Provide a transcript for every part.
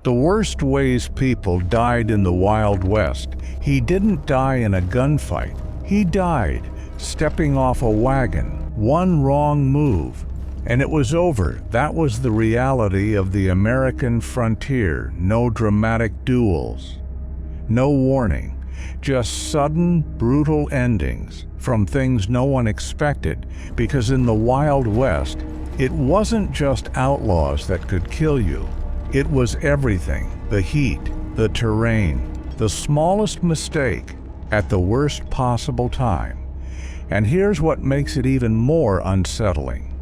The worst ways people died in the Wild West. He didn't die in a gunfight. He died stepping off a wagon. One wrong move, and it was over. That was the reality of the American frontier. No dramatic duels, no warning, just sudden, brutal endings from things no one expected, because in the Wild West, it wasn't just outlaws that could kill you. It was everything: the heat, the terrain, the smallest mistake at the worst possible time. And here's what makes it even more unsettling.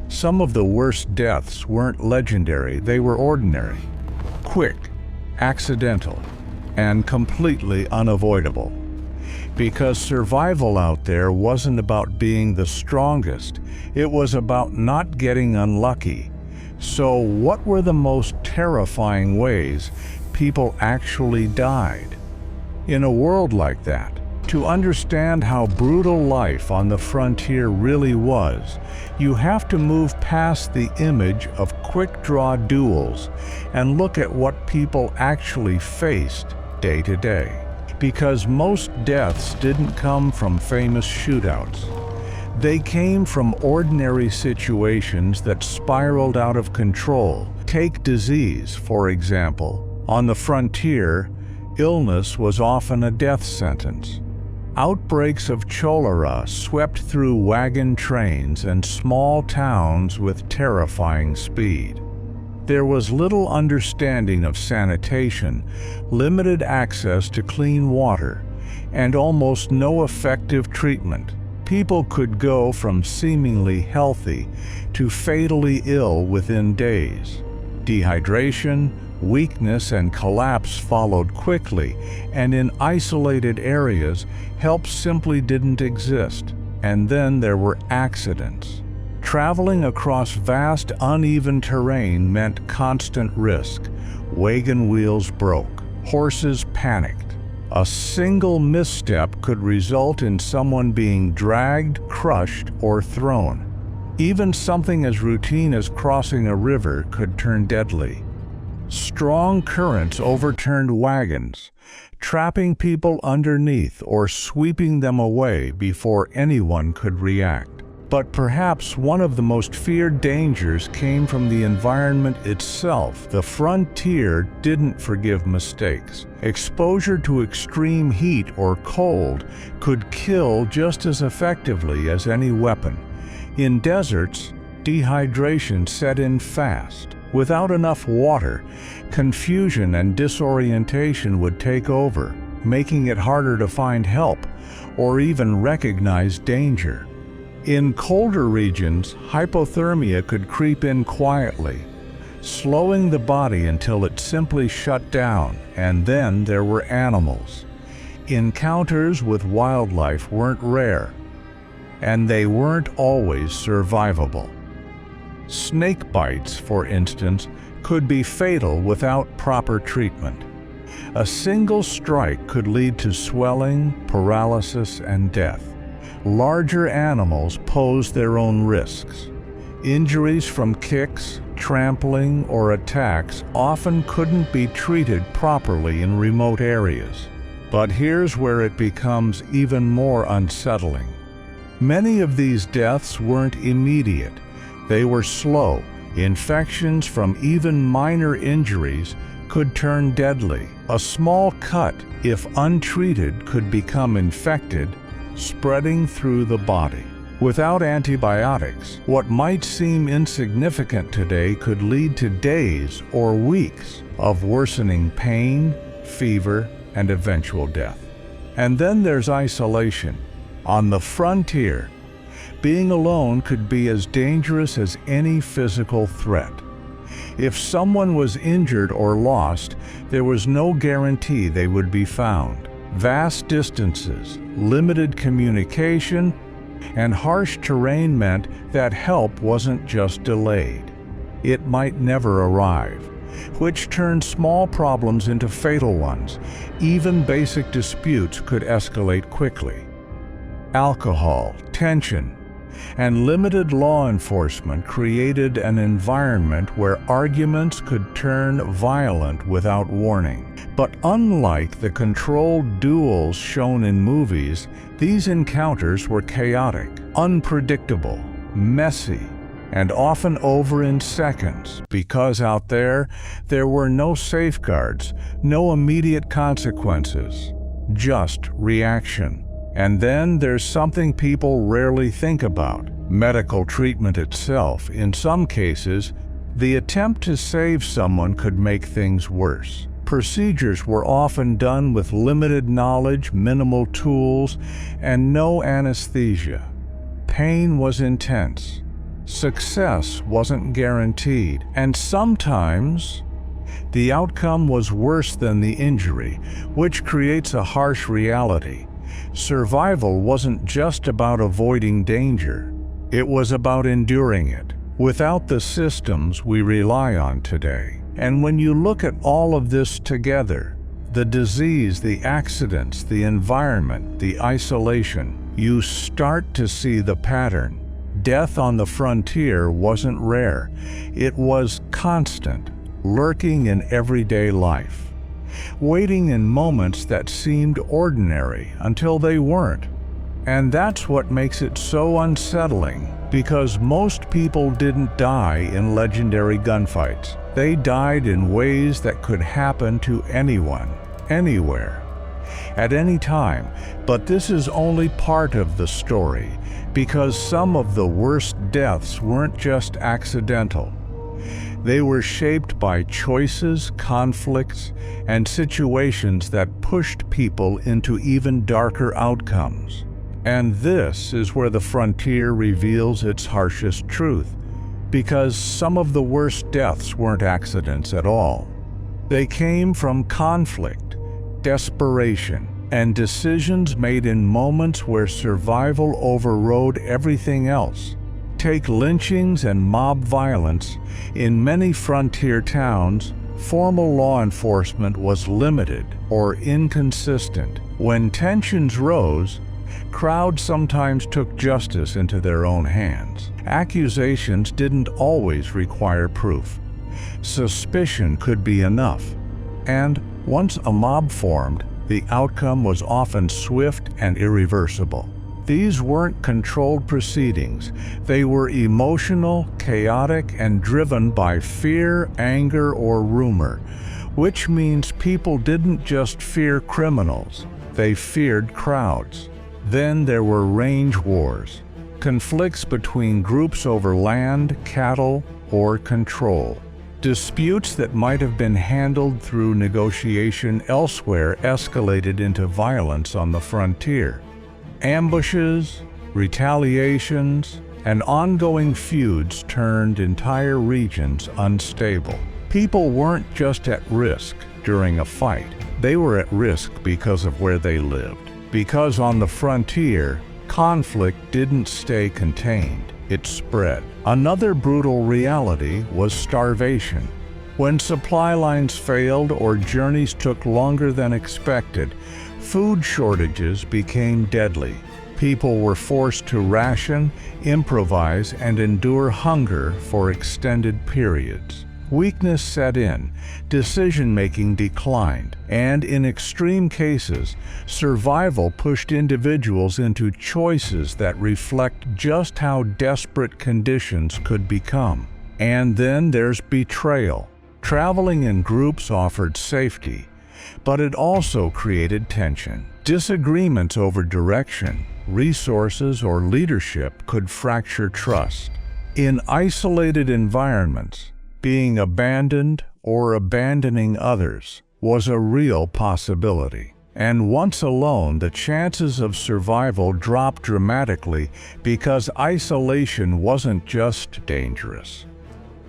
Some of the worst deaths weren't legendary, they were ordinary, quick, accidental, and completely unavoidable. Because survival out there wasn't about being the strongest, it was about not getting unlucky. So what were the most terrifying ways people actually died? In a world like that, to understand how brutal life on the frontier really was, you have to move past the image of quick-draw duels and look at what people actually faced day to day. Because most deaths didn't come from famous shootouts. They came from ordinary situations that spiraled out of control. Take disease, for example. On the frontier, illness was often a death sentence. Outbreaks of cholera swept through wagon trains and small towns with terrifying speed. There was little understanding of sanitation, limited access to clean water, and almost no effective treatment. People could go from seemingly healthy to fatally ill within days. Dehydration, weakness, and collapse followed quickly, and in isolated areas, help simply didn't exist. And then there were accidents. Traveling across vast, uneven terrain meant constant risk. Wagon wheels broke. Horses panicked. A single misstep could result in someone being dragged, crushed, or thrown. Even something as routine as crossing a river could turn deadly. Strong currents overturned wagons, trapping people underneath or sweeping them away before anyone could react. But perhaps one of the most feared dangers came from the environment itself. The frontier didn't forgive mistakes. Exposure to extreme heat or cold could kill just as effectively as any weapon. In deserts, dehydration set in fast. Without enough water, confusion and disorientation would take over, making it harder to find help or even recognize danger. In colder regions, hypothermia could creep in quietly, slowing the body until it simply shut down. And then there were animals. Encounters with wildlife weren't rare, and they weren't always survivable. Snake bites, for instance, could be fatal without proper treatment. A single strike could lead to swelling, paralysis, and death. Larger animals pose their own risks. Injuries from kicks, trampling, or attacks often couldn't be treated properly in remote areas. But here's where it becomes even more unsettling. Many of these deaths weren't immediate. They were slow. Infections from even minor injuries could turn deadly. A small cut, if untreated, could become infected, spreading through the body. Without antibiotics, what might seem insignificant today could lead to days or weeks of worsening pain, fever, and eventual death. And then there's isolation. On the frontier, being alone could be as dangerous as any physical threat. If someone was injured or lost, there was no guarantee they would be found. Vast distances, limited communication, and harsh terrain meant that help wasn't just delayed. It might never arrive, which turned small problems into fatal ones. Even basic disputes could escalate quickly. Alcohol, tension, and limited law enforcement created an environment where arguments could turn violent without warning. But unlike the controlled duels shown in movies, these encounters were chaotic, unpredictable, messy, and often over in seconds, because out there were no safeguards, no immediate consequences, just reaction. And then there's something people rarely think about: medical treatment itself. In some cases, the attempt to save someone could make things worse. Procedures were often done with limited knowledge, minimal tools, and no anesthesia. Pain was intense. Success wasn't guaranteed, and sometimes the outcome was worse than the injury, which creates a harsh reality. Survival wasn't just about avoiding danger. It was about enduring it, without the systems we rely on today. And when you look at all of this together, the disease, the accidents, the environment, the isolation, you start to see the pattern. Death on the frontier wasn't rare. It was constant, lurking in everyday life, waiting in moments that seemed ordinary until they weren't. And that's what makes it so unsettling, because most people didn't die in legendary gunfights. They died in ways that could happen to anyone, anywhere, at any time. But this is only part of the story, because some of the worst deaths weren't just accidental. They were shaped by choices, conflicts, and situations that pushed people into even darker outcomes. And this is where the frontier reveals its harshest truth, because some of the worst deaths weren't accidents at all. They came from conflict, desperation, and decisions made in moments where survival overrode everything else. Take lynchings and mob violence. In many frontier towns, formal law enforcement was limited or inconsistent. When tensions rose, crowds sometimes took justice into their own hands. Accusations didn't always require proof. Suspicion could be enough. And once a mob formed, the outcome was often swift and irreversible. These weren't controlled proceedings. They were emotional, chaotic, and driven by fear, anger, or rumor, which means people didn't just fear criminals, they feared crowds. Then there were range wars, conflicts between groups over land, cattle, or control. Disputes that might have been handled through negotiation elsewhere escalated into violence on the frontier. Ambushes, retaliations, and ongoing feuds turned entire regions unstable. People weren't just at risk during a fight. They were at risk because of where they lived. Because on the frontier, conflict didn't stay contained, it spread. Another brutal reality was starvation. When supply lines failed or journeys took longer than expected, food shortages became deadly. People were forced to ration, improvise, and endure hunger for extended periods. Weakness set in, decision-making declined, and in extreme cases, survival pushed individuals into choices that reflect just how desperate conditions could become. And then there's betrayal. Traveling in groups offered safety, but it also created tension. Disagreements over direction, resources, or leadership could fracture trust. In isolated environments, being abandoned or abandoning others was a real possibility. And once alone, the chances of survival dropped dramatically because isolation wasn't just dangerous.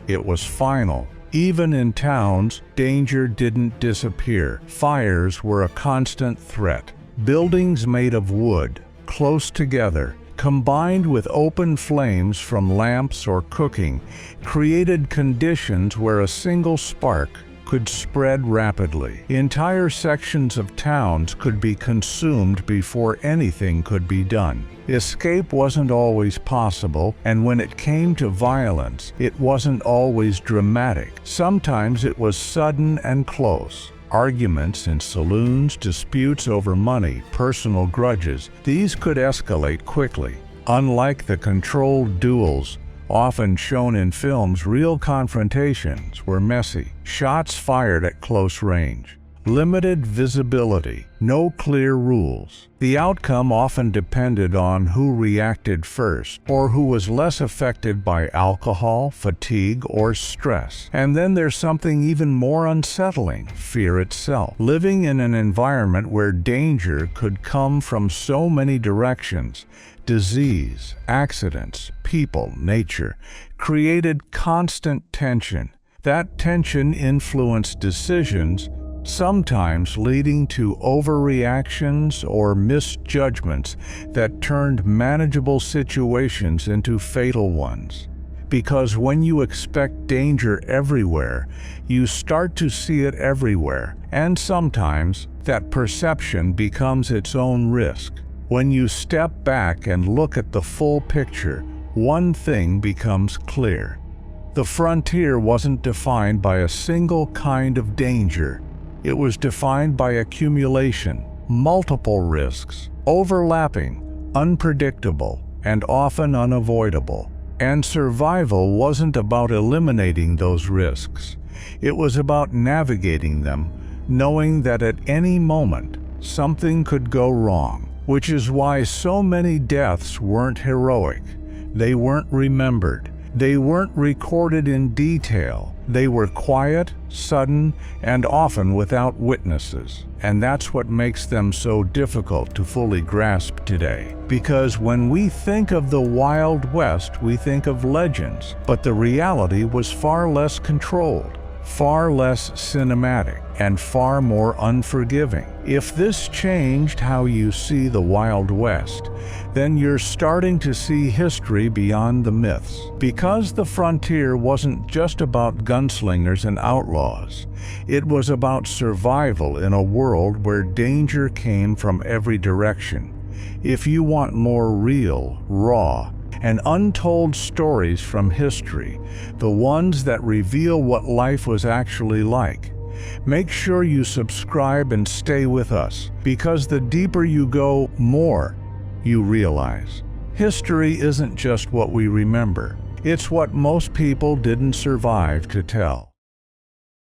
It was final. Even in towns, danger didn't disappear. Fires were a constant threat. Buildings made of wood, close together, combined with open flames from lamps or cooking, created conditions where a single spark could spread rapidly. Entire sections of towns could be consumed before anything could be done. Escape wasn't always possible, and when it came to violence, it wasn't always dramatic. Sometimes it was sudden and close. Arguments in saloons, disputes over money, personal grudges, these could escalate quickly. Unlike the controlled duels often shown in films, real confrontations were messy. Shots fired at close range. Limited visibility, no clear rules. The outcome often depended on who reacted first or who was less affected by alcohol, fatigue, or stress. And then there's something even more unsettling: fear itself. Living in an environment where danger could come from so many directions, disease, accidents, people, nature, created constant tension. That tension influenced decisions, sometimes leading to overreactions or misjudgments that turned manageable situations into fatal ones. Because when you expect danger everywhere, you start to see it everywhere, and sometimes that perception becomes its own risk. When you step back and look at the full picture, one thing becomes clear. The frontier wasn't defined by a single kind of danger. It was defined by accumulation, multiple risks, overlapping, unpredictable, and often unavoidable. And survival wasn't about eliminating those risks. It was about navigating them, knowing that at any moment, something could go wrong. Which is why so many deaths weren't heroic. They weren't remembered. They weren't recorded in detail. They were quiet, sudden, and often without witnesses. And that's what makes them so difficult to fully grasp today. Because when we think of the Wild West, we think of legends, but the reality was far less controlled, far less cinematic, and far more unforgiving. If this changed how you see the Wild West, then you're starting to see history beyond the myths. Because the frontier wasn't just about gunslingers and outlaws. It was about survival in a world where danger came from every direction. If you want more real, raw, and untold stories from history, the ones that reveal what life was actually like, make sure you subscribe and stay with us, because the deeper you go, more you realize. History isn't just what we remember. It's what most people didn't survive to tell.